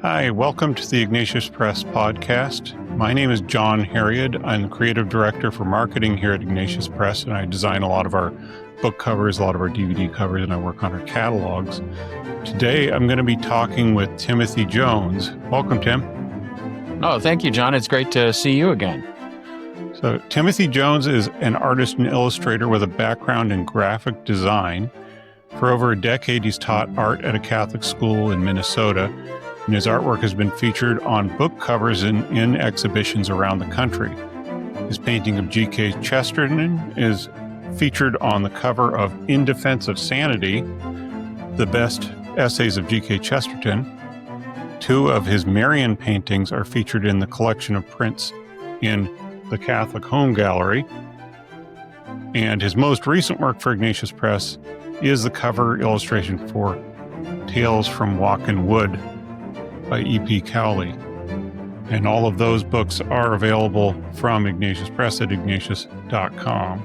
Hi, welcome to the Ignatius Press podcast. My name is John Herreid. I'm the creative director for marketing here at Ignatius Press, and I design a lot of our book covers, a lot of our DVD covers, and I work on our catalogs. Today, I'm going to be talking with Timothy Jones. Welcome, Tim. Oh, thank you, John. It's great to see you again. So, Timothy Jones is an artist and illustrator with a background in graphic design. For over a decade, he's taught art at a Catholic school in Minnesota, and his artwork has been featured on book covers and in exhibitions around the country. His painting of G.K. Chesterton is featured on the cover of In Defense of Sanity, the best essays of G.K. Chesterton. Two of his Marian paintings are featured in the collection of prints in the Catholic Home Gallery. And his most recent work for Ignatius Press is the cover illustration for Tales from Walking Wood by E.P. Cowley. And all of those books are available from Ignatius Press at ignatius.com.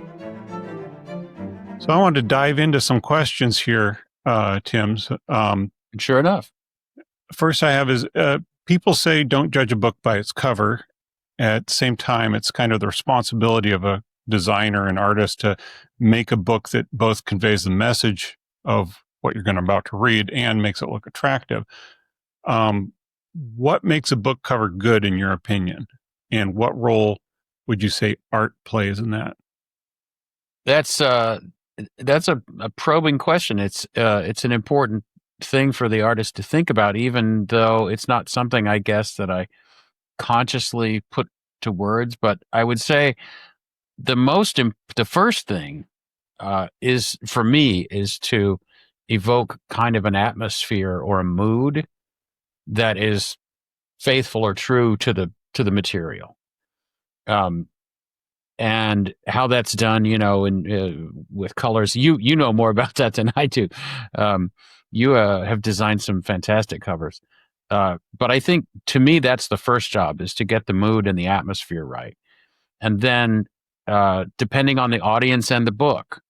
So I wanted to dive into some questions here, Tim. Sure enough. First I have is, people say don't judge a book by its cover. At the same time, it's kind of the responsibility of a designer and artist to make a book that both conveys the message of what you're about to read and makes it look attractive. What makes a book cover good in your opinion? And what role would you say art plays in that? That's a probing question. It's an important thing for the artist to think about, even though it's not something I guess that I consciously put to words. But I would say the first thing is for me is to evoke kind of an atmosphere or a mood that is faithful or true to the material. And how that's done, with colors, you know more about that than I do. You have designed some fantastic covers. But I think to me, that's the first job, is to get the mood and the atmosphere right. And then, depending on the audience and the book,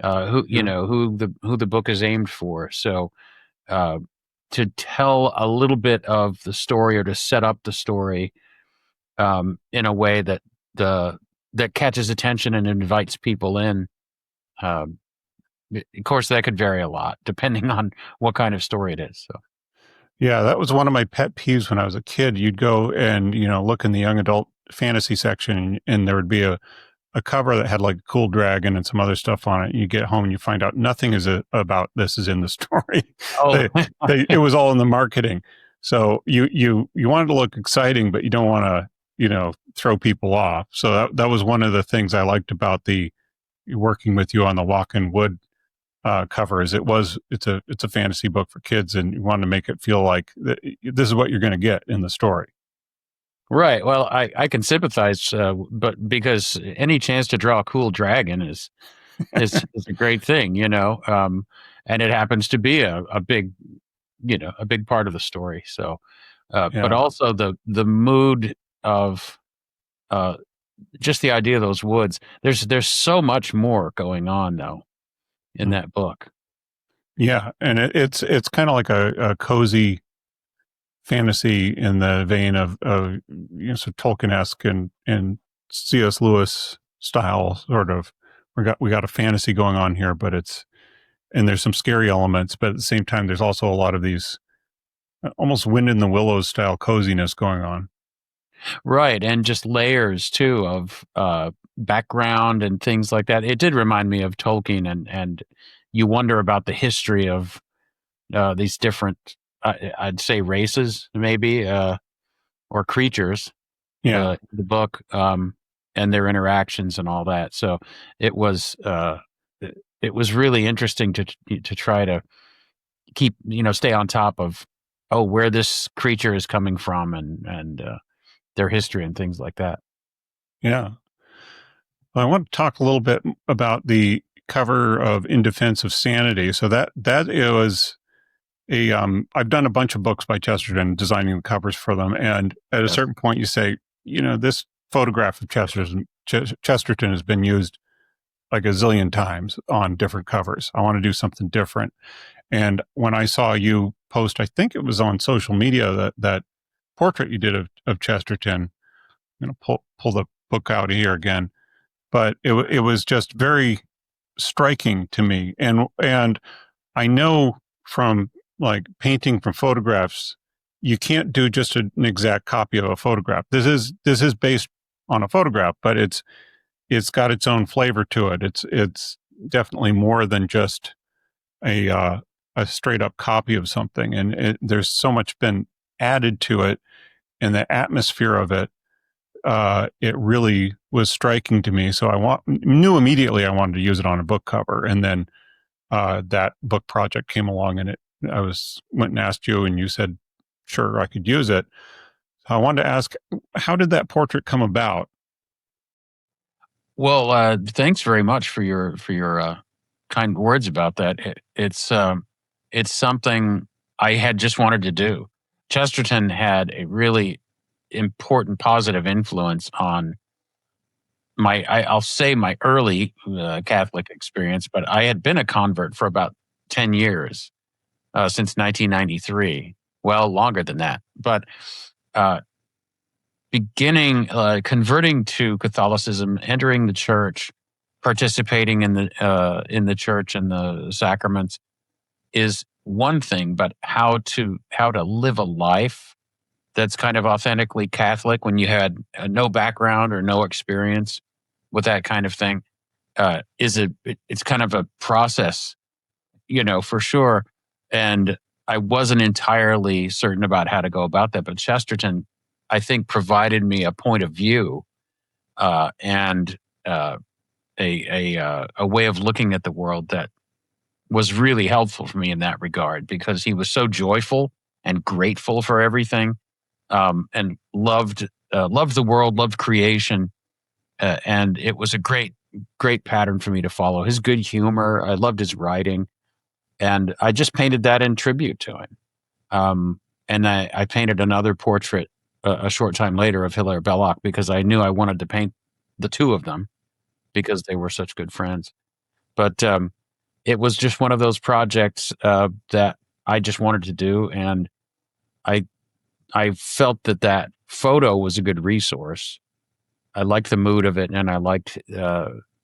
who the book is aimed for. So, to tell a little bit of the story or to set up the story, in a way that catches attention and invites people in. Of course, that could vary a lot depending on what kind of story it is. So. Yeah, that was one of my pet peeves when I was a kid. You'd go and, look in the young adult fantasy section, and there would be a cover that had like a cool dragon and some other stuff on it. You get home and you find out nothing is about this is in the story. Oh. It was all in the marketing. So you wanted to look exciting, but you don't want to, throw people off. So that was one of the things I liked about the working with you on the Walking Wood cover. Is it's a fantasy book for kids, and you want to make it feel like this is what you're going to get in the story. Right. Well, I can sympathize, but because any chance to draw a cool dragon is a great thing, and it happens to be a big part of the story. So, but also the mood of just the idea of those woods. There's so much more going on though in that book. Yeah, and it's kind of like a cozy fantasy in the vein of so Tolkien-esque and C.S. Lewis style sort of. We got a fantasy going on here, but there's some scary elements, but at the same time there's also a lot of these almost Wind in the Willows style coziness going on. Right, and just layers too of background and things like that. It did remind me of Tolkien, and you wonder about the history of these different, I'd say races maybe, or creatures. The book, and their interactions and all that. So it was really interesting to try to keep, stay on top of where this creature is coming from and their history and things like that. Yeah. Well, I want to talk a little bit about the cover of In Defense of Sanity. So that was I've done a bunch of books by Chesterton, designing the covers for them. And at a certain point you say, this photograph of Chesterton has been used like a zillion times on different covers. I want to do something different. And when I saw you post, I think it was on social media, that portrait you did of Chesterton. I'm going to pull the book out here again, but it was just very striking to me. And I know from like painting from photographs, you can't do just an exact copy of a photograph. This is based on a photograph, but it's got its own flavor to it. It's definitely more than just a straight up copy of something, and there's so much been added to it, and the atmosphere of it. It really was striking to me. So knew immediately I wanted to use it on a book cover, and then that book project came along, and went and asked you, and you said, sure, I could use it. So I wanted to ask, how did that portrait come about? Well, thanks very much for your kind words about that. It's something I had just wanted to do. Chesterton had a really important positive influence on I'll say my early Catholic experience, but I had been a convert for about 10 years since 1993. Well, longer than that, but uh, converting to Catholicism, entering the church, participating in the church and the sacraments is one thing, but how to live a life that's kind of authentically Catholic when you had no background or no experience with that kind of thing it's kind of a process, for sure. And I wasn't entirely certain about how to go about that, but Chesterton, I think, provided me a point of view and a way of looking at the world that was really helpful for me in that regard, because he was so joyful and grateful for everything, and loved the world, loved creation, and it was a great pattern for me to follow. His good humor, I loved his writing, and I just painted that in tribute to him. And I painted another portrait a short time later of Hilaire Belloc, because I knew I wanted to paint the two of them because they were such good friends. But it was just one of those projects that I just wanted to do, and I felt that photo was a good resource. I liked the mood of it, and I liked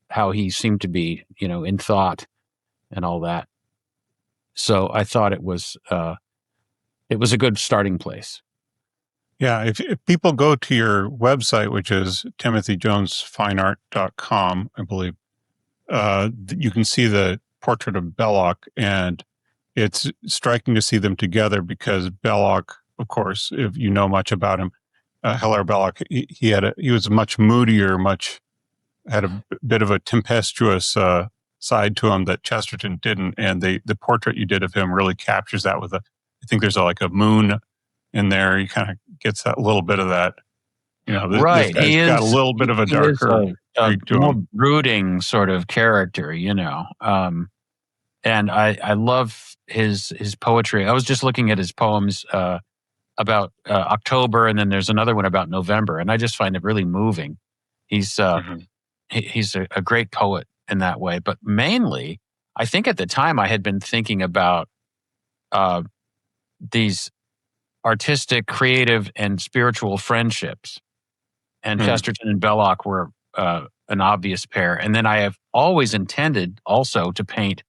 how he seemed to be, in thought and all that. So I thought it was a good starting place. Yeah, if people go to your website, which is timothyjonesfineart.com, I believe, you can see the portrait of Belloc, and it's striking to see them together because Belloc, of course, if you know much about him, Hilaire Belloc, he was much moodier, had a bit of a tempestuous side to him that Chesterton didn't, and the portrait you did of him really captures that I think there's like a moon in there. He kind of gets that little bit of that. This Right. guy's got a little bit of a darker streak to more him. brooding sort of character, and I love his poetry. I was just looking at his poems about October, and then there's another one about November, and I just find it really moving. He's he's a great poet in that way, but mainly, I think at the time I had been thinking about these artistic, creative, and spiritual friendships, and Chesterton and Belloc were an obvious pair. And then I have always intended also to paint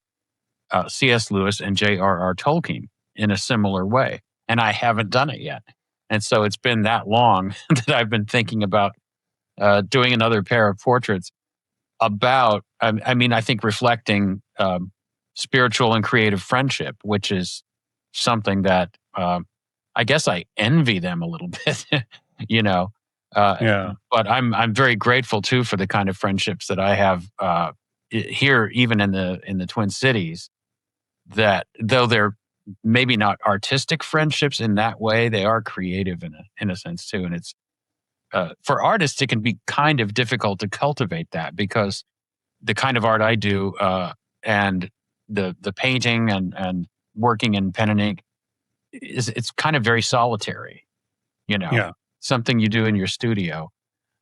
C.S. Lewis and J.R.R. Tolkien in a similar way, and I haven't done it yet. And so it's been that long that I've been thinking about doing another pair of portraits about, I think, reflecting spiritual and creative friendship, which is something that I guess I envy them a little bit, Yeah. But I'm very grateful too for the kind of friendships that I have here, even in the Twin Cities. That though they're maybe not artistic friendships in that way, they are creative in a sense too. And it's for artists, it can be kind of difficult to cultivate that, because the kind of art I do and the painting and working in pen and ink it's kind of very solitary, Yeah. something you do in your studio.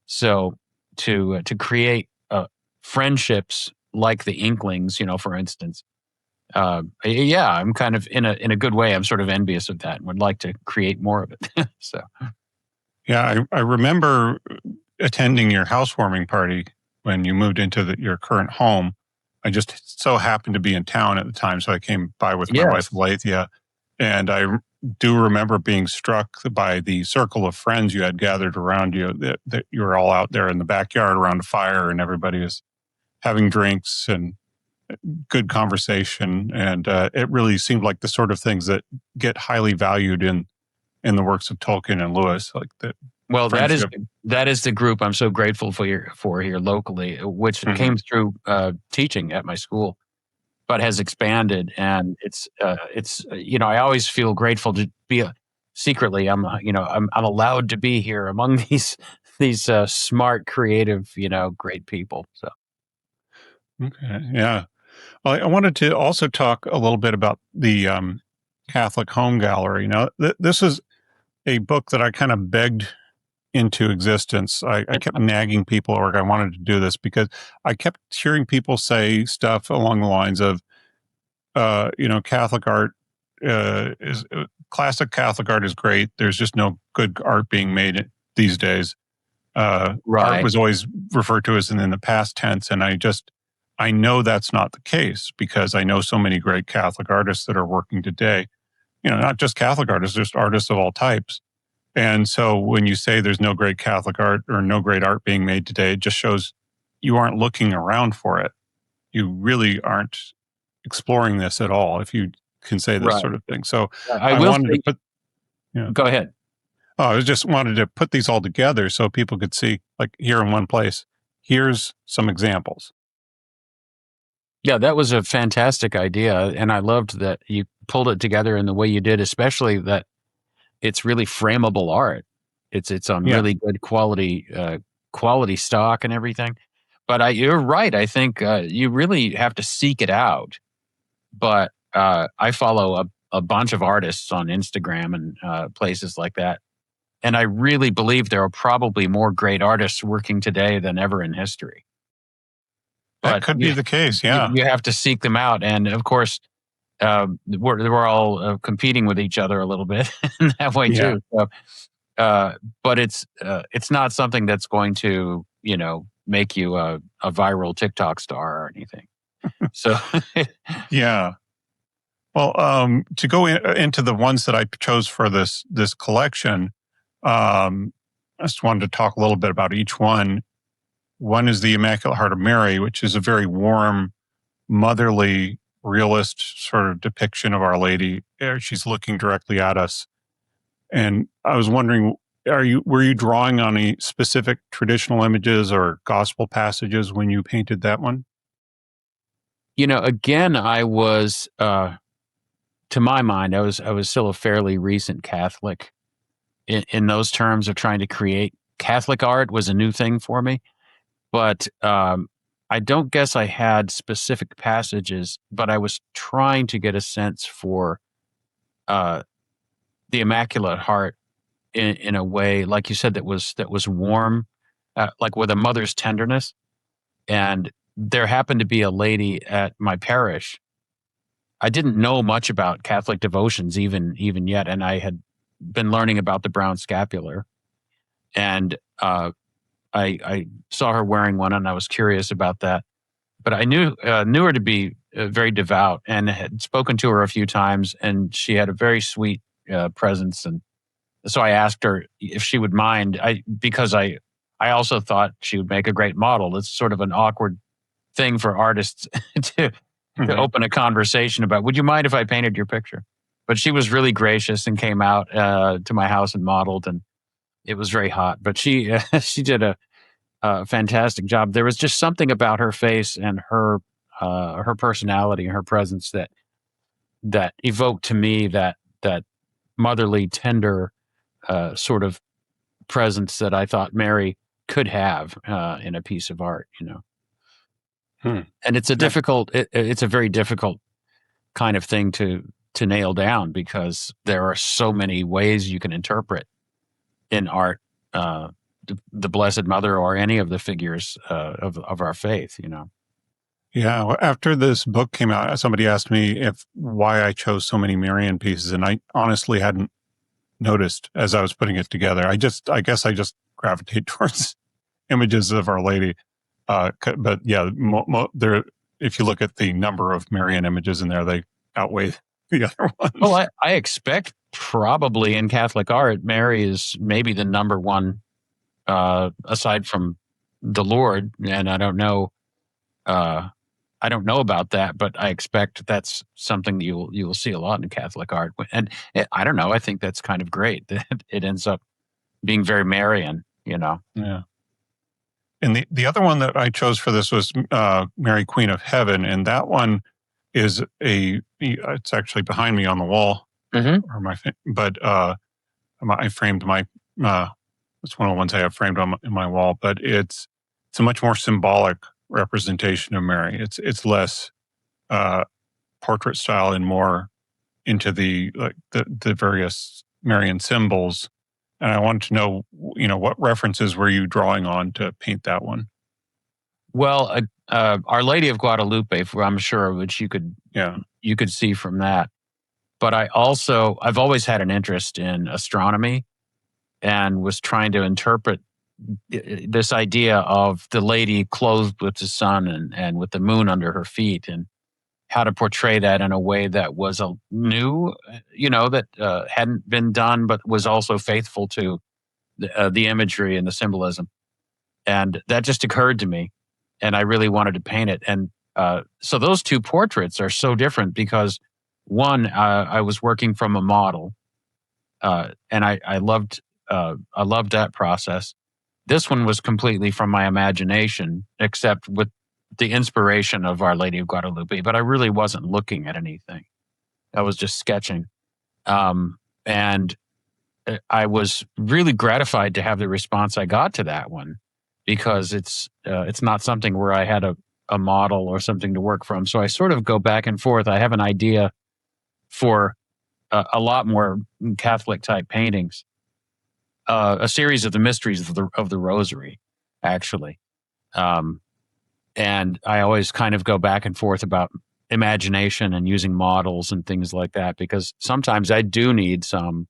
So to create friendships like the Inklings, for instance, yeah, I'm kind of in a good way. I'm sort of envious of that and would like to create more of it. So Yeah, I remember attending your housewarming party when you moved into your current home. I just so happened to be in town at the time, so I came by with my wife, yes, Lathia, and do remember being struck by the circle of friends you had gathered around you, that you were all out there in the backyard around a fire, and everybody was having drinks and good conversation. And it really seemed like the sort of things that get highly valued in the works of Tolkien and Lewis, like the well, friendship. that is the group I'm so grateful for here locally, which Mhm. came through teaching at my school, but has expanded, and it's I always feel grateful to be secretly I'm allowed to be here among these smart, creative, great people. So Okay, yeah. Well, I wanted to also talk a little bit about the Catholic Home Gallery. Now, this is a book that I kind of begged into existence. I kept nagging people, or I wanted to do this because I kept hearing people say stuff along the lines of, Catholic art is classic Catholic art is great. There's just no good art being made these days. Art right, was always referred to as in the past tense, and I know that's not the case because I know so many great Catholic artists that are working today. Not just Catholic artists, just artists of all types. And so when you say there's no great Catholic art or no great art being made today, it just shows you aren't looking around for it. You really aren't exploring this at all, if you can say this right. sort of thing. So I I will wanted to say, put, yeah, go ahead. I just wanted to put these all together so people could see, like, here in one place, here's some examples. Yeah, that was a fantastic idea, and I loved that you pulled it together in the way you did, especially that it's really frameable art. It's on Yeah. really good quality stock and everything. But you're right. I think you really have to seek it out. But I follow a bunch of artists on Instagram and places like that, and I really believe there are probably more great artists working today than ever in history. That But could be the case. Yeah. you have to seek them out, and of course, we're all competing with each other a little bit in that way Yeah. too. So, but it's not something that's going to make you a viral TikTok star or anything. So Yeah. Well, to go into the ones that I chose for this collection, I just wanted to talk a little bit about each one. One is the Immaculate Heart of Mary, which is a very warm, motherly, realist sort of depiction of Our Lady. She's looking directly at us, and I was wondering, were you drawing on any specific traditional images or gospel passages when you painted that one? again, I was to my mind, I was still a fairly recent Catholic. In those terms of trying to create Catholic art was a new thing for me. But I don't guess I had specific passages, but I was trying to get a sense for uh, the Immaculate Heart in a way, like you said, that was warm, like with a mother's tenderness. And there happened to be a lady at my parish. I didn't know much about Catholic devotions even yet, and I had been learning about the brown scapular, and I saw her wearing one, and I was curious about that. But I knew her to be very devout, and had spoken to her a few times, and she had a very sweet presence. And so I asked her if she would mind. Because I also thought she would make a great model. It's sort of an awkward thing for artists to to Hmm. open a conversation about. Would you mind if I painted your picture? But she was really gracious and came out to my house and modeled, and it was very hot. But she she did a fantastic job. There was just something about her face and her personality and her presence that evoked to me that motherly, tender sort of presence that I thought Mary could have in a piece of art. Hmm. And it's a Yeah. it's a very difficult kind of thing to nail down because there are so many ways you can interpret in art the Blessed Mother or any of the figures of our faith. Yeah, well, after this book came out, somebody asked me if why I chose so many Marian pieces, and I honestly hadn't noticed as I was putting it together. I guess I just gravitate towards images of Our Lady. But yeah, there. If you look at the number of Marian images in there, they outweigh the other ones. Well, I expect probably in Catholic art, Mary is maybe the number one, aside from the Lord, and I don't know. I don't know about that, but I expect that's something that you will see a lot in Catholic art. And I don't know. I think that's kind of great that it ends up being very Marian. Yeah. And the other one that I chose for this was Mary, Queen of Heaven, and that one is it's actually behind me on the wall, or but I framed my. It's one of the ones I have framed in my wall, but it's a much more symbolic representation of Mary. It's less portrait style and more into the various Marian symbols. And I wanted to know, what references were you drawing on to paint that one? Well, Our Lady of Guadalupe, I'm sure, which Yeah. you could see from that. But I've always had an interest in astronomy and was trying to interpret this idea of the lady clothed with the sun and with the moon under her feet, and how to portray that in a way that was new, that hadn't been done, but was also faithful to the imagery and the symbolism. And that just occurred to me, and I really wanted to paint it. And so those two portraits are so different because one, I was working from a model, and I loved that process. This one was completely from my imagination, except with the inspiration of Our Lady of Guadalupe, but I really wasn't looking at anything. I was just sketching. And I was really gratified to have the response I got to that one, because it's not something where I had a model or something to work from. So I sort of go back and forth. I have an idea for a lot more Catholic type paintings, a series of the mysteries of the Rosary, actually. And I always kind of go back and forth about imagination and using models and things like that, because sometimes I do need some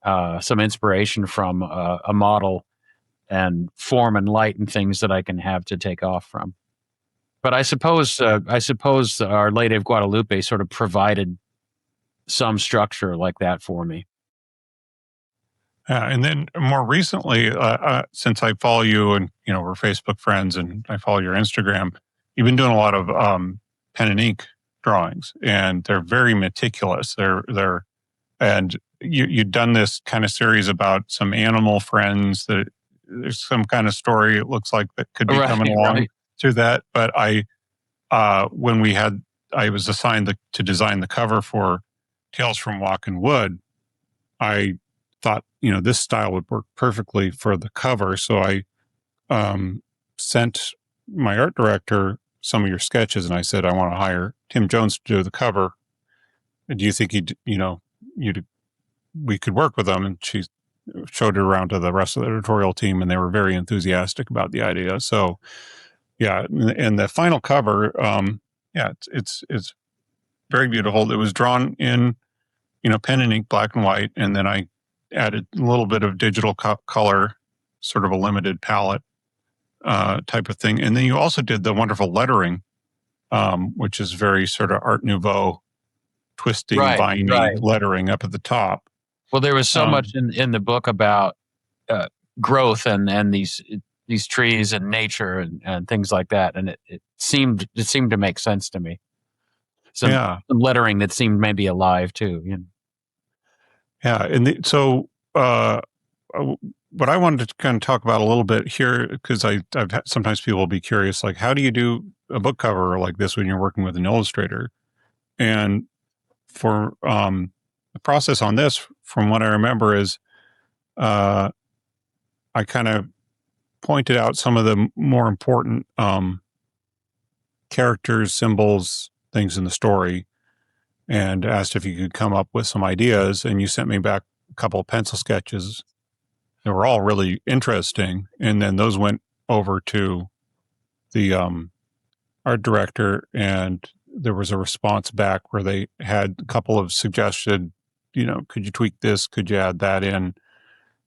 inspiration from a model and form and light and things that I can have to take off from. But I suppose Our Lady of Guadalupe sort of provided some structure like that for me. And then more recently, since I follow you and, we're Facebook friends and I follow your Instagram, you've been doing a lot of pen and ink drawings, and they're very meticulous. And you've done this kind of series about some animal friends that there's some kind of story, it looks like, that could be coming along through that. But I was assigned to design the cover for Tales from Walking Wood. I thought, this style would work perfectly for the cover. So I sent my art director some of your sketches, and I said, I want to hire Tim Jones to do the cover. Do you think we could work with them? And she showed it around to the rest of the editorial team, and they were very enthusiastic about the idea. So yeah, and the final cover, it's very beautiful. It was drawn in, pen and ink, black and white, and then I added a little bit of digital color, sort of a limited palette type of thing. And then you also did the wonderful lettering, which is very sort of Art Nouveau, twisting, viney lettering up at the top. Well, there was so much in the book about growth and these trees and nature and things like that, and it seemed to make sense to me. Some lettering that seemed maybe alive too. Yeah, and so what I wanted to kind of talk about a little bit here, because sometimes people will be curious, like, how do you do a book cover like this when you're working with an illustrator? And for the process on this, from what I remember, is I kind of pointed out some of the more important characters, symbols, things in the story, and asked if you could come up with some ideas. And you sent me back a couple of pencil sketches. They were all really interesting. And then those went over to the art director, and there was a response back where they had a couple of suggested, could you tweak this? Could you add that in?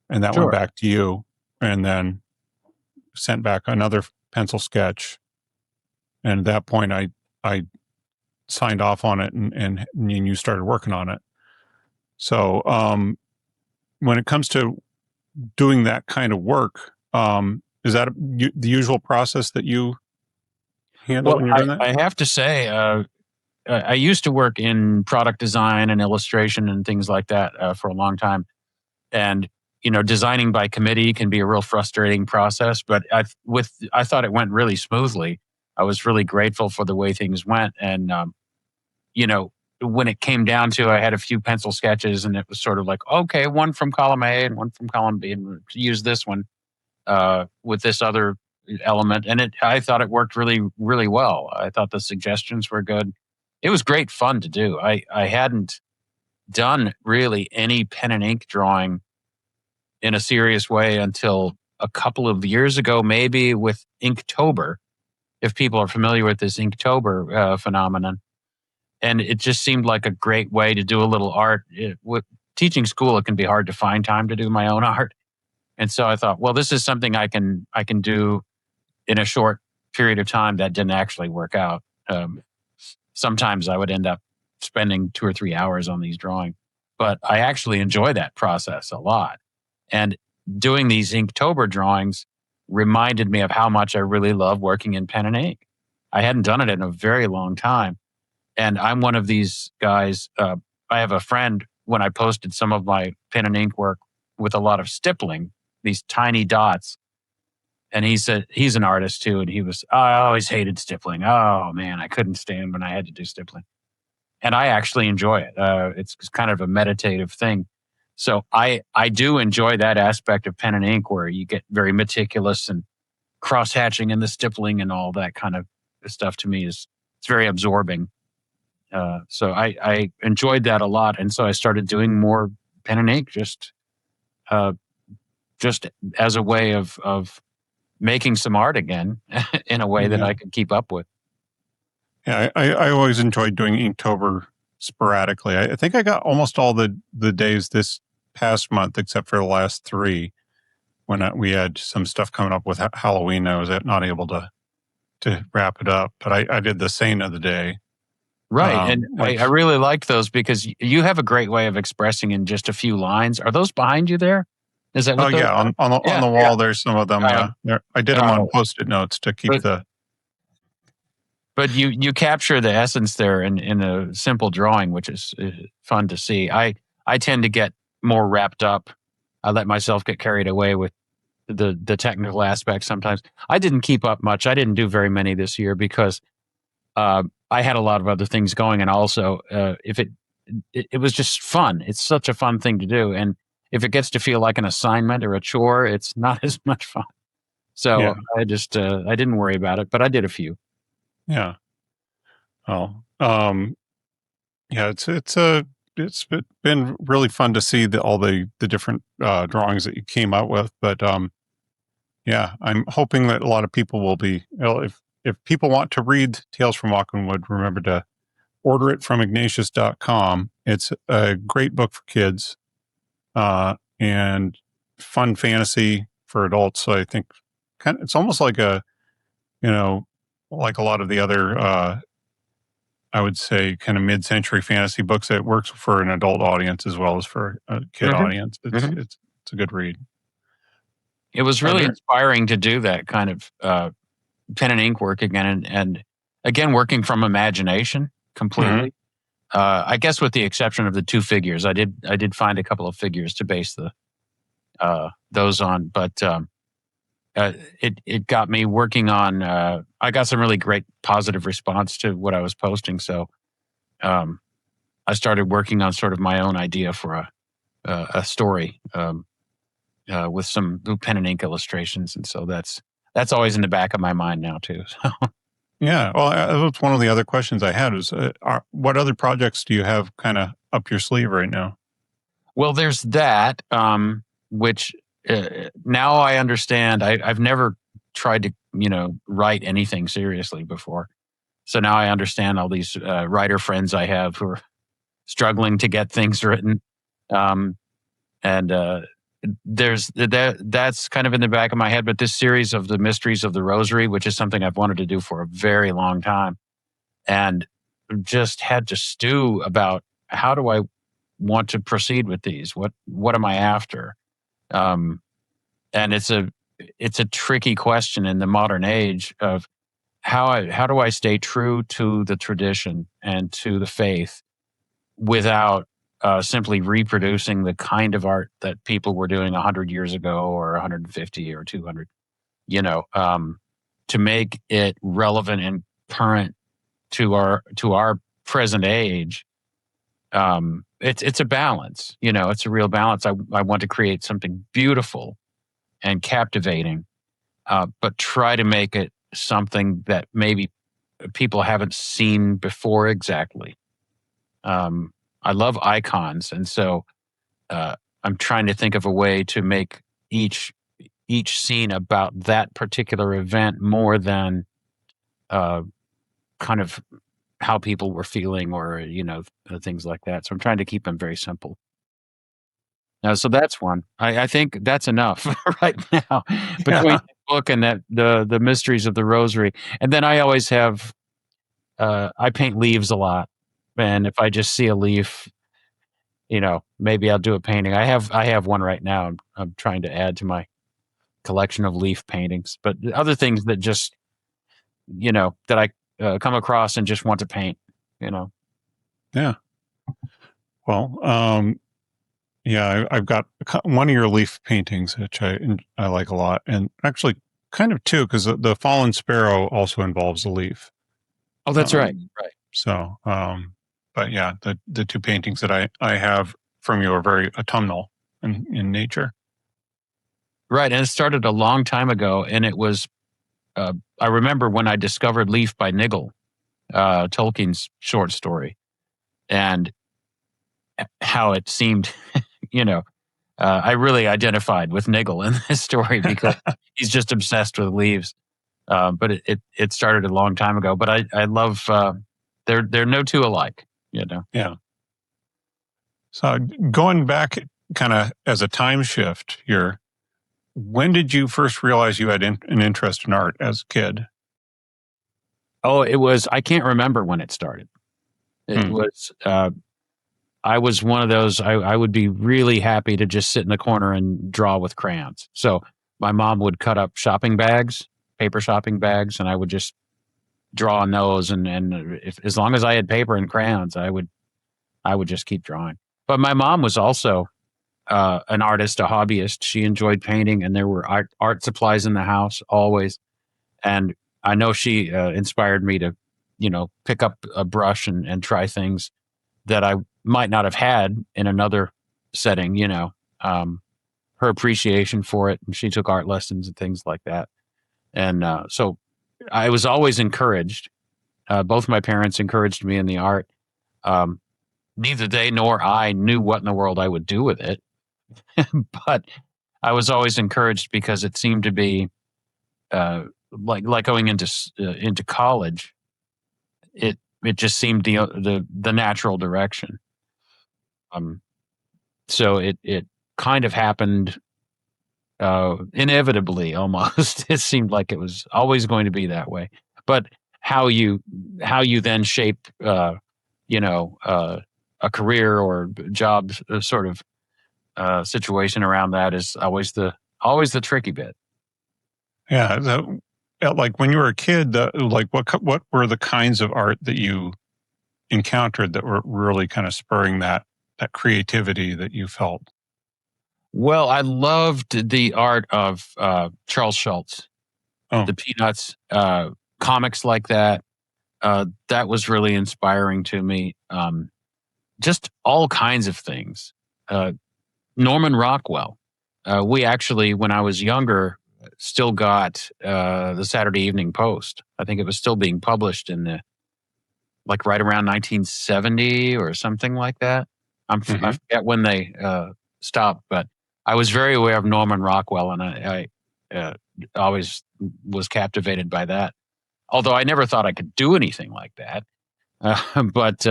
And that went Sure. back to you, and then sent back another pencil sketch. And at that point, I signed off on it, and you started working on it. So when it comes to doing that kind of work, is that the usual process that you handle when you're doing that? I have to say, I used to work in product design and illustration and things like that for a long time. And, designing by committee can be a real frustrating process, but I thought it went really smoothly. I was really grateful for the way things went. And, when it came down to, I had a few pencil sketches and it was sort of like, okay, one from column A and one from column B, and use this one with this other element. And I thought it worked really, really well. I thought the suggestions were good. It was great fun to do. I hadn't done really any pen and ink drawing in a serious way until a couple of years ago, maybe with Inktober, if people are familiar with this Inktober phenomenon. And it just seemed like a great way to do a little art. With teaching school, it can be hard to find time to do my own art. And so I thought, well, this is something I can do in a short period of time. That didn't actually work out. Sometimes I would end up spending 2 or 3 hours on these drawings, but I actually enjoy that process a lot. And doing these Inktober drawings reminded me of how much I really love working in pen and ink. I hadn't done it in a very long time. And I'm one of these guys. I have a friend, when I posted some of my pen and ink work with a lot of stippling, these tiny dots. And he said, he's an artist too. And he was, I always hated stippling. Oh man, I couldn't stand when I had to do stippling. And I actually enjoy it. It's kind of a meditative thing. So I do enjoy that aspect of pen and ink where you get very meticulous, and cross hatching and the stippling and all that kind of stuff to me it's very absorbing. So I enjoyed that a lot. And so I started doing more pen and ink just as a way of making some art again in a way that I could keep up with. Yeah, I always enjoyed doing Inktober sporadically. I think I got almost all the days this past month, except for the last 3, when we had some stuff coming up with Halloween. I was not able to wrap it up, but I did the Saint of the Day. Right. And I really liked those because you have a great way of expressing in just a few lines. Are those behind you there? Is that what on the wall, there's some of them. I did them on Post-it notes to keep But you capture the essence there in a simple drawing, which is fun to see. I tend to get more wrapped up. I let myself get carried away with the technical aspects sometimes. I didn't keep up much. I didn't do very many this year because I had a lot of other things going, and also if it was just fun. It's such a fun thing to do, and if it gets to feel like an assignment or a chore, it's not as much fun. So I just I didn't worry about it, but I did a few. Yeah. Oh, yeah. It's been really fun to see all the different drawings that you came out with. But yeah, I'm hoping that a lot of people will be. If people want to read Tales from Walkenwood, remember to order it from Ignatius.com. It's a great book for kids and fun fantasy for adults. So I think it's almost like like a lot of the other, I would say, kind of mid-century fantasy books. That works for an adult audience as well as for a kid audience. It's a good read. It was really inspiring to do that kind of pen and ink work again, and again working from imagination completely. I guess with the exception of the 2 figures, I did find a couple of figures to base those on, but it got me working on. I got some really great positive response to what I was posting, so I started working on sort of my own idea for a story with some pen and ink illustrations, and so that's always in the back of my mind now too. Yeah, well, that's one of the other questions I had is, what other projects do you have kind of up your sleeve right now? Well, there's that, which now I understand. I've never tried to, write anything seriously before. So now I understand all these writer friends I have who are struggling to get things written. And there's that's kind of in the back of my head. But this series of the Mysteries of the Rosary, which is something I've wanted to do for a very long time, and just had to stew about how do I want to proceed with these? What am I after? And it's a tricky question in the modern age of how do I stay true to the tradition and to the faith without simply reproducing the kind of art that people were doing 100 years ago or 150 or 200, to make it relevant and current to our present age. It's a balance, it's a real balance. I want to create something beautiful and captivating, but try to make it something that maybe people haven't seen before exactly. I love icons, and so I'm trying to think of a way to make each scene about that particular event more than kind of how people were feeling or things like that. So I'm trying to keep them very simple. So that's one. I think that's enough right now between the book and the Mysteries of the Rosary. And then I always have I paint leaves a lot, and if I just see a leaf, maybe I'll do a painting. I have one right now. I'm trying to add to my collection of leaf paintings, but other things that just that I come across and just want to paint. Yeah. Well, yeah, I've got one of your leaf paintings, which I like a lot, and actually kind of two, because the Fallen Sparrow also involves a leaf. Oh, that's right. So, but yeah, the two paintings that I have from you are very autumnal in nature. Right, and it started a long time ago, and it was. I remember when I discovered Leaf by Nigel, Tolkien's short story, and how it seemed, I really identified with Nigel in this story because he's just obsessed with leaves. But it started a long time ago. But I love they're no two alike. Yeah. So going back, kind of as a time shift here, when did you first realize you had an interest in art as a kid? Oh, it was. I can't remember when it started. It was. I was one of those. I would be really happy to just sit in the corner and draw with crayons. So my mom would cut up shopping bags, paper shopping bags, and I would just draw on those. And as long as I had paper and crayons, I would just keep drawing. But my mom was also an artist, a hobbyist. She enjoyed painting, and there were art supplies in the house always. And I know she inspired me to, pick up a brush and try things that I might not have had in another setting. Her appreciation for it, and she took art lessons and things like that. And so I was always encouraged. Both my parents encouraged me in the art. Neither they nor I knew what in the world I would do with it, but I was always encouraged because it seemed to be like going into college. It just seemed the natural direction. So it kind of happened inevitably almost. It seemed like it was always going to be that way. But how you then shape a career or job sort of situation around that is always the tricky bit. Yeah, like when you were a kid, like what were the kinds of art that you encountered that were really kind of spurring that creativity that you felt? Well, I loved the art of Charles Schulz, the Peanuts, comics like that. That was really inspiring to me. Just all kinds of things. Norman Rockwell. We actually, when I was younger, still got the Saturday Evening Post. I think it was still being published in right around 1970 or something like that. I forget when they stopped, but I was very aware of Norman Rockwell, and I always was captivated by that. although I never thought I could do anything like that. But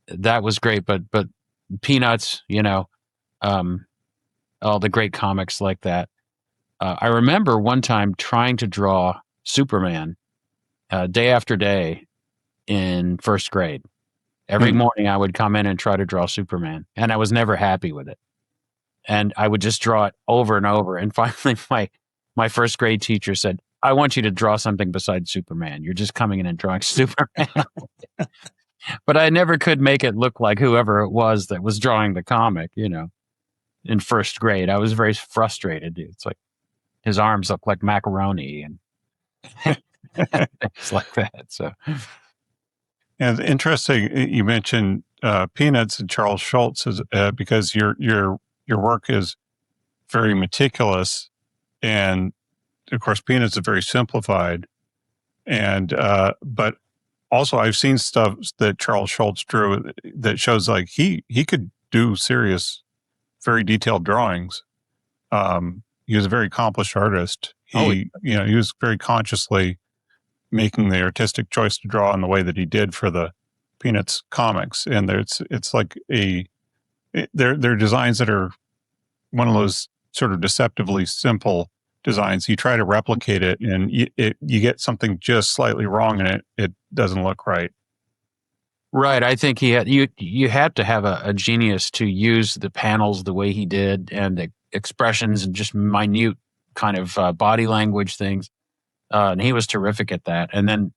that was great. But Peanuts, all the great comics like that. I remember one time trying to draw Superman day after day in first grade. Every morning I would come in and try to draw Superman, and I was never happy with it. And I would just draw it over and over. And finally, my first grade teacher said, "I want you to draw something besides Superman. You're just coming in and drawing Superman." But I never could make it look like whoever it was that was drawing the comic, in first grade. I was very frustrated. It's like his arms look like macaroni and things like that. So, and it's interesting you mentioned Peanuts and Charles Schulz because your work is very meticulous, and of course Peanuts is very simplified, and but also I've seen stuff that Charles Schulz drew that shows like he could do serious, very detailed drawings. He was a very accomplished artist. He was very consciously making the artistic choice to draw in the way that he did for the Peanuts comics. And it's like they're designs that are one of those sort of deceptively simple designs. You try to replicate it and you get something just slightly wrong in it. It doesn't look right. Right. I think you had to have a genius to use the panels the way he did, and the expressions and just minute kind of body language things. And he was terrific at that. And then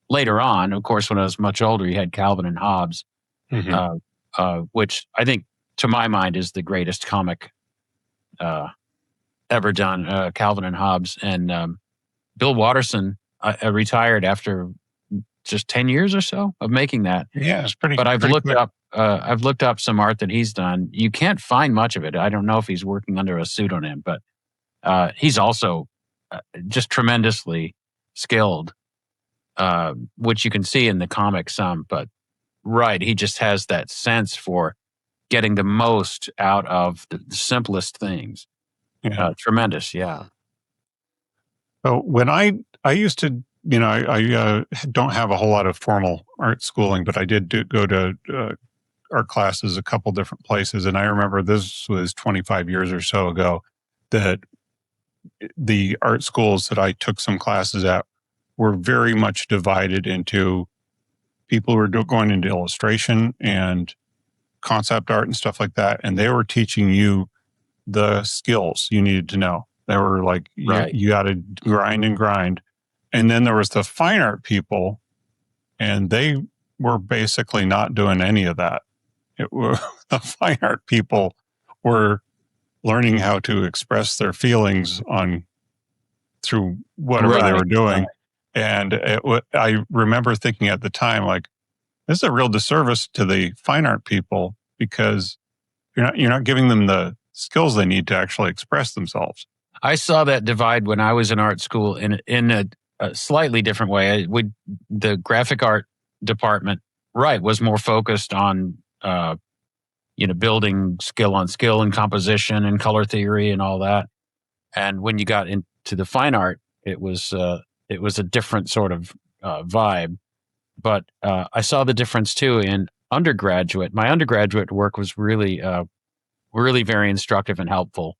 later on, of course, when I was much older, he had Calvin and Hobbes, which I think, to my mind, is the greatest comic ever done. Calvin and Hobbes. And Bill Watterson retired after just 10 years or so of making that. Yeah, it's pretty. But I've pretty looked quick. up. I've looked up some art that he's done. You can't find much of it. I don't know if he's working under a pseudonym, but he's also just tremendously skilled, which you can see in the comic some. But right, he just has that sense for getting the most out of the simplest things. Yeah. Tremendous, yeah. So when I used to, I don't have a whole lot of formal art schooling, but I did go to art classes a couple different places. And I remember this was 25 years or so ago that the art schools that I took some classes at were very much divided into people who were going into illustration and concept art and stuff like that. And they were teaching you the skills you needed to know. They were like, Right. you got to grind and grind. And then there was the fine art people, and they were basically not doing any of that. The fine art people were learning how to express their feelings through whatever they were doing. Right. And I remember thinking at the time, like, this is a real disservice to the fine art people because you're not giving them the skills they need to actually express themselves. I saw that divide when I was in art school in a slightly different way. The graphic art department, right, was more focused on building skill on skill and composition and color theory and all that. And when you got into the fine art, it was a different sort of vibe. But I saw the difference too in undergraduate. My undergraduate work was really very instructive and helpful.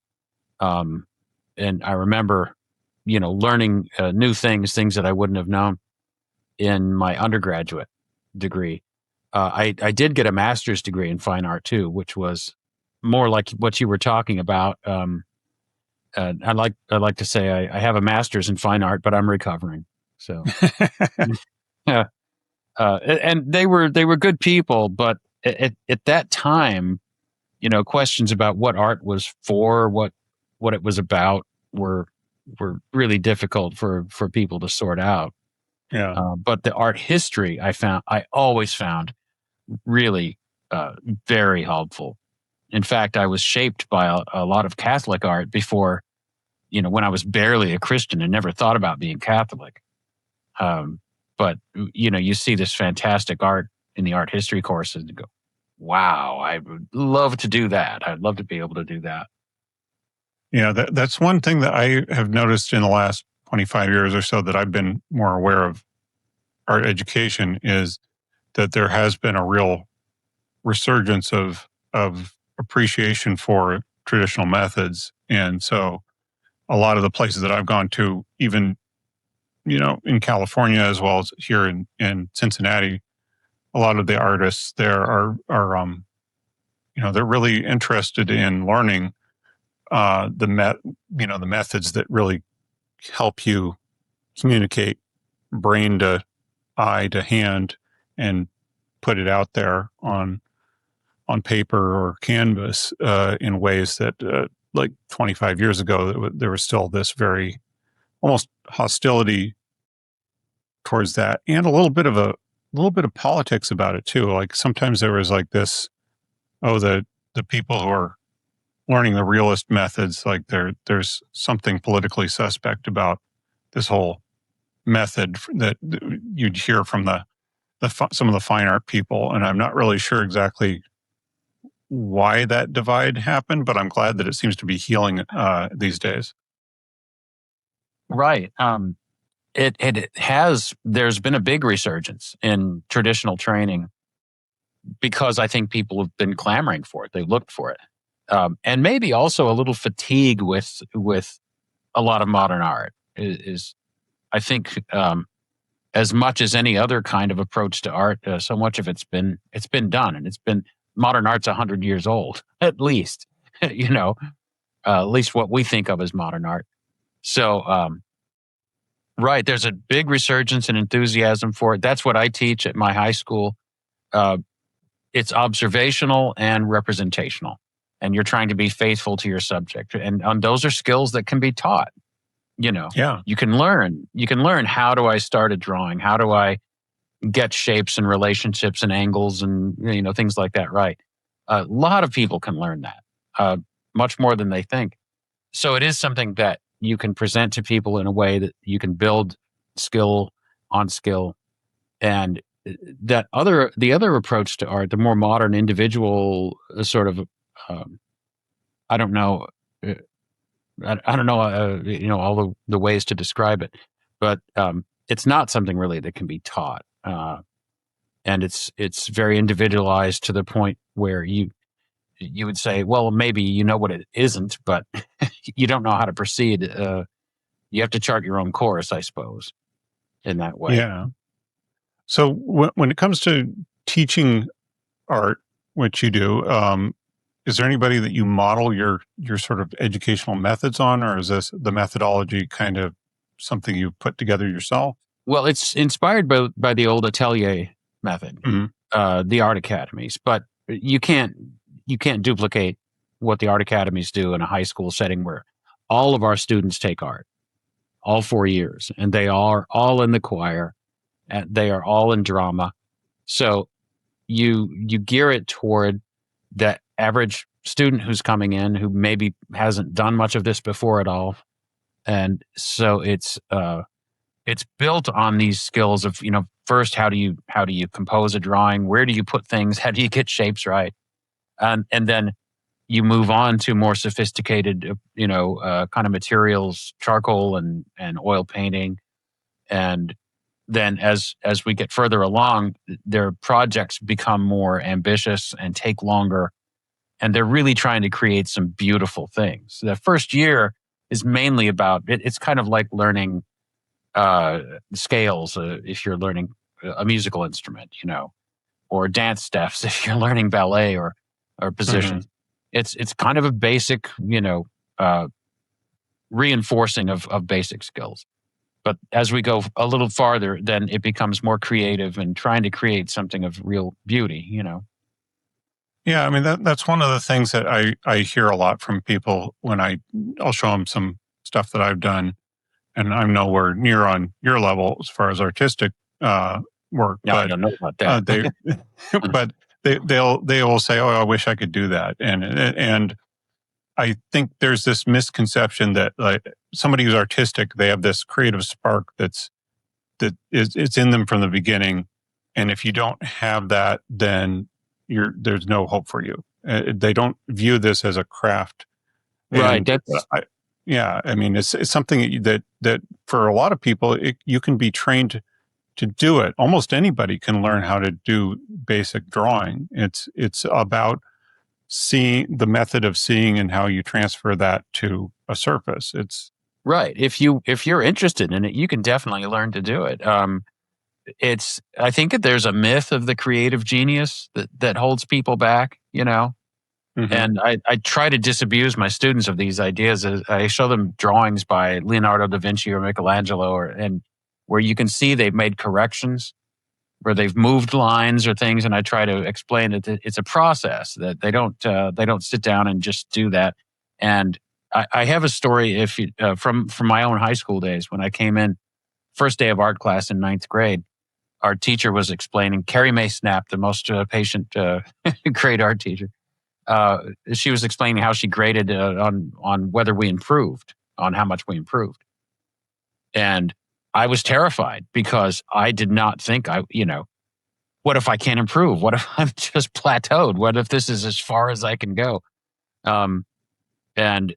And I remember, learning new things that I wouldn't have known in my undergraduate degree. I did get a master's degree in fine art too, which was more like what you were talking about. I like to say I have a master's in fine art, but I'm recovering. So, and they were good people, but at that time, questions about what art was for, what it was about, were really difficult for people to sort out. Yeah. But the art history I always found really very helpful. In fact, I was shaped by a lot of Catholic art before, when I was barely a Christian and never thought about being Catholic. But, you see this fantastic art in the art history courses and go, wow, I would love to do that. I'd love to be able to do that. Yeah, that's one thing that I have noticed in the last 25 years or so that I've been more aware of art education is that there has been a real resurgence of appreciation for traditional methods. And so a lot of the places that I've gone to, even, in California as well as here in Cincinnati, a lot of the artists there are they're really interested in learning the methods that really help you communicate brain to eye to hand and put it out there on paper or canvas in ways that like 25 years ago there was still this very almost hostility towards that, and a little bit of politics about it too. Like sometimes there was like this, the people who are learning the realist methods, like there's something politically suspect about this whole method that you'd hear from some of the fine art people, and I'm not really sure exactly why that divide happened, but I'm glad that it seems to be healing these days. Right. It has. There's been a big resurgence in traditional training because I think people have been clamoring for it. They looked for it, and maybe also a little fatigue with a lot of modern art. Is I think as much as any other kind of approach to art, so much of it's been done, and modern art's 100 years old at least. At least what we think of as modern art. So. Right. There's a big resurgence and enthusiasm for it. That's what I teach at my high school. It's observational and representational, and you're trying to be faithful to your subject. And those are skills that can be taught. Yeah. You can learn. You can learn, how do I start a drawing? How do I get shapes and relationships and angles and things like that? Right. A lot of people can learn that, much more than they think. So it is something that you can present to people in a way that you can build skill on skill. And the other approach to art, the more modern individual sort of, I don't know, I don't know, all the ways to describe it, but it's not something really that can be taught. And it's very individualized to the point where you would say, well, maybe you know what it isn't, but you don't know how to proceed. You have to chart your own course, I suppose, in that way. Yeah. So when it comes to teaching art, which you do, is there anybody that you model your sort of educational methods on, or is this the methodology kind of something you put together yourself? Well, it's inspired by the old atelier method, the art academies, but you can't duplicate what the art academies do in a high school setting where all of our students take art, all 4 years, and they are all in the choir, and they are all in drama. So you gear it toward the average student who's coming in who maybe hasn't done much of this before at all, and so it's built on these skills of first, how do you compose a drawing, where do you put things, how do you get shapes right, and then you move on to more sophisticated kind of materials, charcoal and oil painting. And then as we get further along, their projects become more ambitious and take longer, and they're really trying to create some beautiful things. The first year is mainly about it's kind of like learning scales if you're learning a musical instrument, or dance steps if you're learning ballet or positions. It's kind of a basic, reinforcing of basic skills. But as we go a little farther, then it becomes more creative and trying to create something of real beauty, Yeah, I mean that's one of the things that I hear a lot from people when I'll show them some stuff that I've done, and I'm nowhere near on your level as far as artistic work. Yeah, I But don't know about that. they, but they will say, "Oh, I wish I could do that," and I think there's this misconception that like somebody who's artistic, they have this creative spark it's in them from the beginning, and if you don't have that, then there's no hope for you. They don't view this as a craft, Right. and That's Yeah, I mean, it's something that for a lot of people, you can be trained to do it. Almost anybody can learn how to do basic drawing. It's about seeing the method of seeing and how you transfer that to a surface. It's Right. If you're interested in it, you can definitely learn to do it. I think that there's a myth of the creative genius that holds people back, you know. mhm. And I try to disabuse my students of these ideas. I show them drawings by Leonardo da Vinci or Michelangelo, and where you can see they've made corrections, where they've moved lines or things, and I try to explain that it's a process, that they don't sit down and just do that. And I have a story from my own high school days when I came in first day of art class in ninth grade. Our teacher was explaining, Carrie Mae Snap, the most patient, great art teacher. She was explaining how she graded on whether we improved, on how much we improved, and I was terrified because I did not think what if I can't improve? What if I'm just plateaued? What if this is as far as I can go? Um, and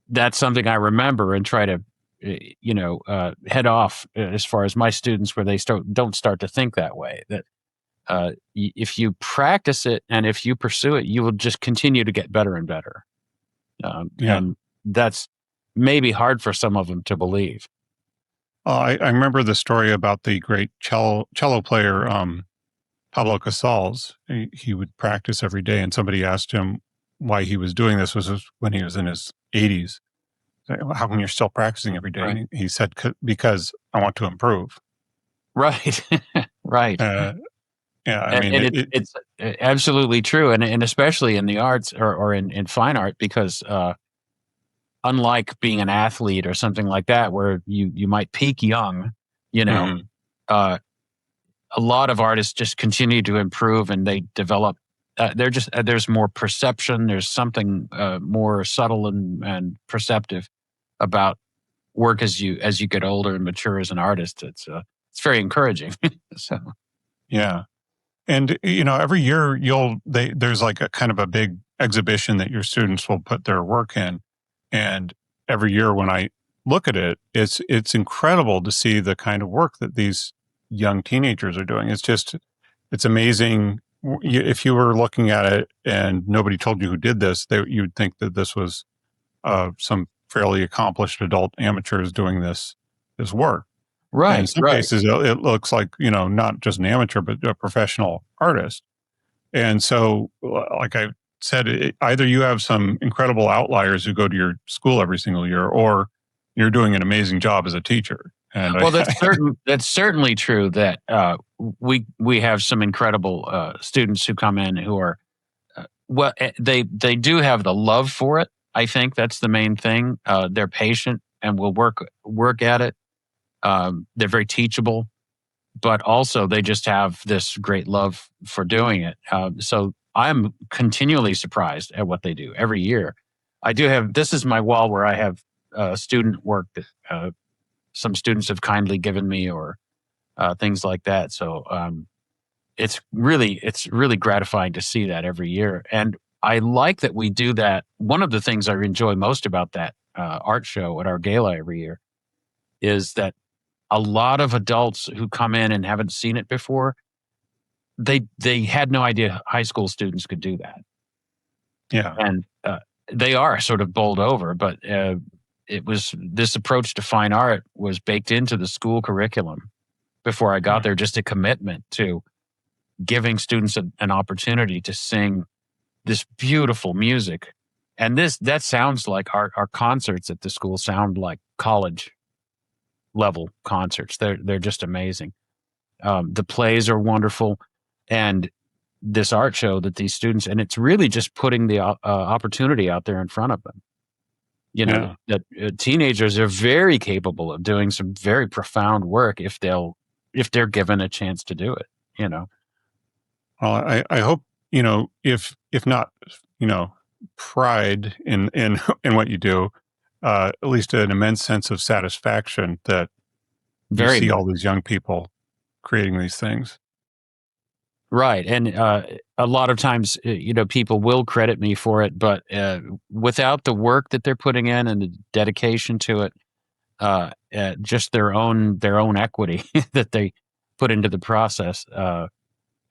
that's something I remember and try to, head off as far as my students, where they don't start to think that way. That if you practice it and if you pursue it, you will just continue to get better and better. Yeah. And that's maybe hard for some of them to believe. I remember the story about the great cello player Pablo Casals. He would practice every day, and somebody asked him why he was doing this. Was when he was in his 80s. How come you're still practicing every day? Right. And he said, Because I want to improve." Right. Right. Uh, yeah, I mean, It's absolutely true, and especially in the arts or in fine art, because unlike being an athlete or something like that, where you might peak young, you know, mhm. uh, a lot of artists just continue to improve and they develop. There's more perception. There's something more subtle and perceptive about work as you get older and mature as an artist. It's very encouraging. So Yeah. And every year there's like a kind of a big exhibition that your students will put their work in. And every year when I look at it, it's incredible to see the kind of work that these young teenagers are doing. It's amazing. If you were looking at it and nobody told you who did this, you'd think that this was some fairly accomplished adult amateurs doing this work. And in right, some right. cases, it looks like, not just an amateur, but a professional artist. And so, like I said, either you have some incredible outliers who go to your school every single year, or you're doing an amazing job as a teacher. And Well, that's certainly true that we have some incredible students who come in who are they do have the love for it. I think that's the main thing. They're patient and will work at it. They're very teachable, but also they just have this great love for doing it. So I'm continually surprised at what they do every year. I do have This is my wall where I have student work that some students have kindly given me, or things like that. So it's really gratifying to see that every year, and I like that we do that. One of the things I enjoy most about that art show at our gala every year is that a lot of adults who come in and haven't seen it before, they had no idea high school students could do that, yeah, and they are sort of bowled over. But it was this approach to fine art was baked into the school curriculum before I got yeah, there, just a commitment to giving students an opportunity to sing this beautiful music. And that sounds like our concerts at the school sound like college level concerts. They're just amazing. The plays are wonderful, and this art show that these students, and it's really just putting the opportunity out there in front of them. yeah. That teenagers are very capable of doing some very profound work if they're given a chance to do it. You know. Well, I hope, if not, pride in in what you do, at least an immense sense of satisfaction that you Very see much. all these young people creating these things. Right. And a lot of times, people will credit me for it, but without the work that they're putting in and the dedication to it, just their own equity that they put into the process, of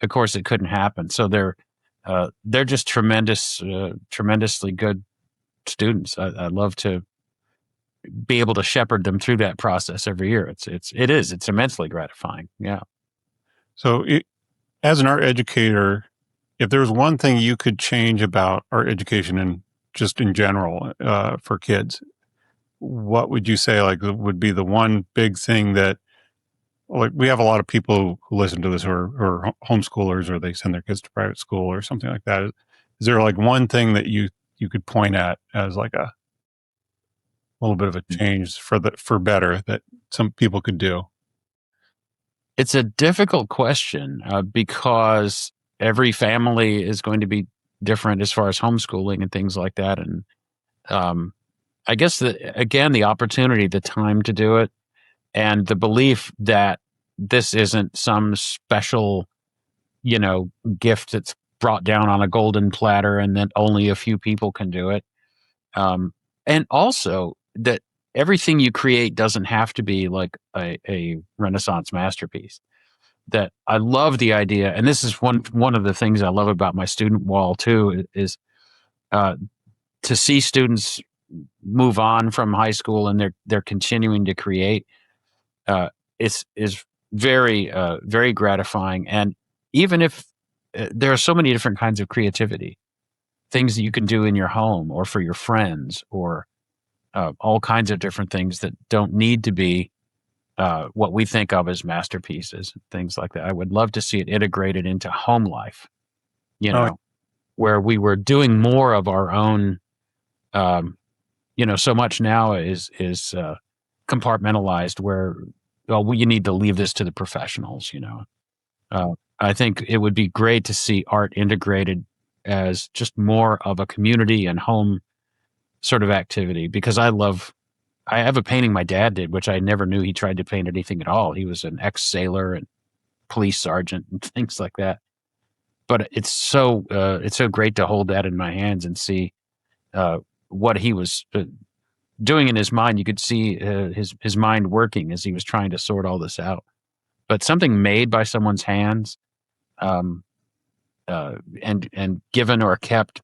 course, it couldn't happen. So they're just tremendously good students. I love to be able to shepherd them through that process every year. It's immensely gratifying. Yeah. So, as an art educator, if there was one thing you could change about art education and just in general for kids, what would you say like would be the one big thing that, like, we have a lot of people who listen to this who are homeschoolers, or they send their kids to private school or something like that. Is there like one thing that you could point at as like a little bit of a change for better that some people could do? It's a difficult question because every family is going to be different as far as homeschooling and things like that. And um, I guess again, the opportunity, the time to do it, and the belief that this isn't some special, gift that's brought down on a golden platter and that only a few people can do it. Um, and also that everything you create doesn't have to be like a Renaissance masterpiece. That I love the idea, and this is one of the things I love about my student wall too, is uh, to see students move on from high school and they're continuing to create. Is very gratifying, and even if there are so many different kinds of creativity, things that you can do in your home or for your friends, or all kinds of different things that don't need to be what we think of as masterpieces, things like that. I would love to see it integrated into home life, you Oh, know, where we were doing more of our own. Um, so much now is compartmentalized, where you need to leave this to the professionals. I think it would be great to see art integrated as just more of a community and home sort of activity, because I have a painting my dad did, which I never knew he tried to paint anything at all. He was an ex-sailor and police sergeant and things like that. But it's so great to hold that in my hands and see what he was doing in his mind. You could see his mind working as he was trying to sort all this out. But something made by someone's hands, um, and given or kept,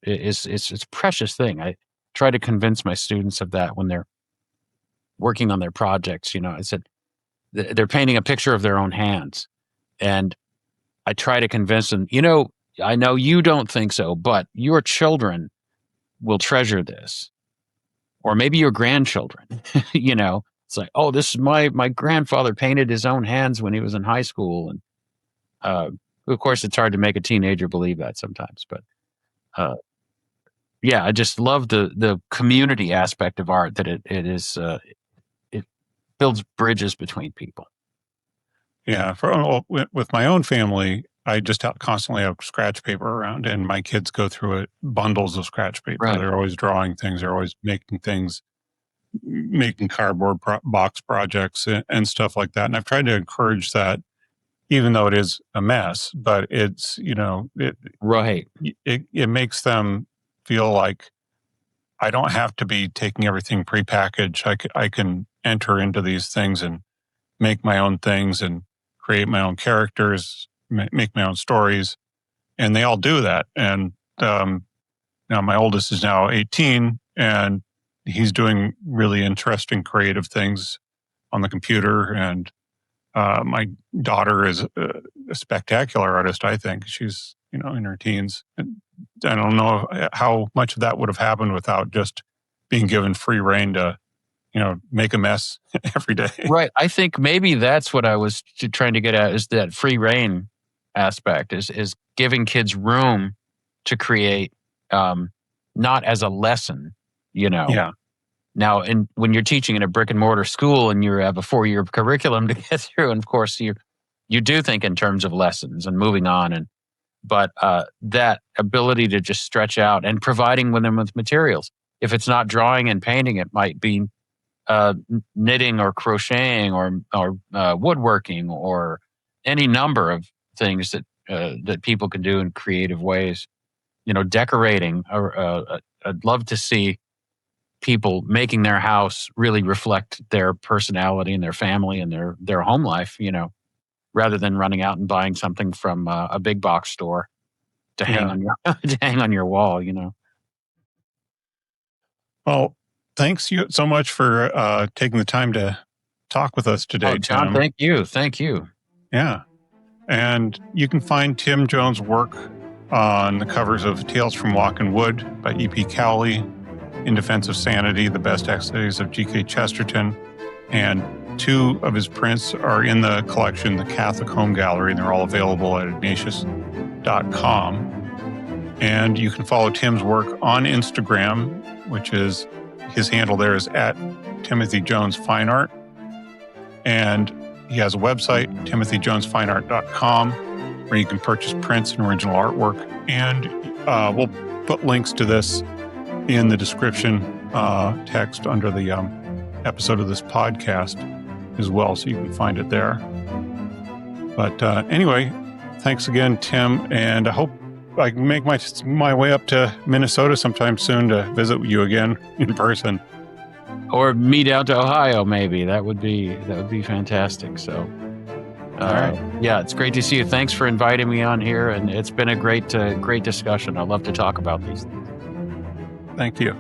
is it's a precious thing. I try to convince my students of that when they're working on their projects. I said they're painting a picture of their own hands, and I try to convince them. I know you don't think so, but your children will treasure this, or maybe your grandchildren. It's like, oh, this is my grandfather painted his own hands when he was in high school, and uh, of course, it's hard to make a teenager believe that sometimes, but uh, yeah, I just love the community aspect of art, that it builds bridges between people. yeah. With my own family, I just constantly have scratch paper around, and my kids go through it bundles of scratch paper. Right. They're always drawing things. They're always making things, making cardboard box projects and stuff like that. And I've tried to encourage that, even though it is a mess. But it's Right. it makes them feel like I don't have to be taking everything prepackaged. I can enter into these things and make my own things and create my own characters, make my own stories, and they all do that. And now my oldest is now 18, and he's doing really interesting creative things on the computer. And my daughter is a spectacular artist. I think she's in her teens. And I don't know how much of that would have happened without just being given free reign to make a mess every day. Right. I think maybe that's what I was trying to get at, is that free reign aspect, is giving kids room to create, not as a lesson, Yeah. Now, when you're teaching in a brick and mortar school and you have a 4-year curriculum to get through, and of course you do think in terms of lessons and moving on, but that ability to just stretch out and providing them with materials. If it's not drawing and painting, it might be knitting or crocheting or woodworking or any number of things that that people can do in creative ways. Decorating. I'd love to see people making their house really reflect their personality and their family and their home life. Rather than running out and buying something from a big box store to hang on your to hang on your wall. Well, thanks you so much for taking the time to talk with us today, Oh, John, Tim. thank you. Yeah. And you can find Tim Jones' work on the covers of Tales from Walking Wood by E.P. Cowley, In Defense of Sanity, The Best Essays of G.K. Chesterton, and 2 of his prints are in the collection, the Catholic Home Gallery, and they're all available at ignatius.com. And you can follow Tim's work on Instagram, which is, his handle there is at Timothy Jones Fine Art. And he has a website, timothyjonesfineart.com, where you can purchase prints and original artwork. And we'll put links to this in the description text under the episode of this podcast as well, so you can find it there. But anyway, thanks again, Tim, and I hope I can make my way up to Minnesota sometime soon to visit you again in person. Or meet out to Ohio, maybe. That would be fantastic. So, all right. Yeah, it's great to see you. Thanks for inviting me on here, and it's been a great discussion. I love to talk about these things. Thank you.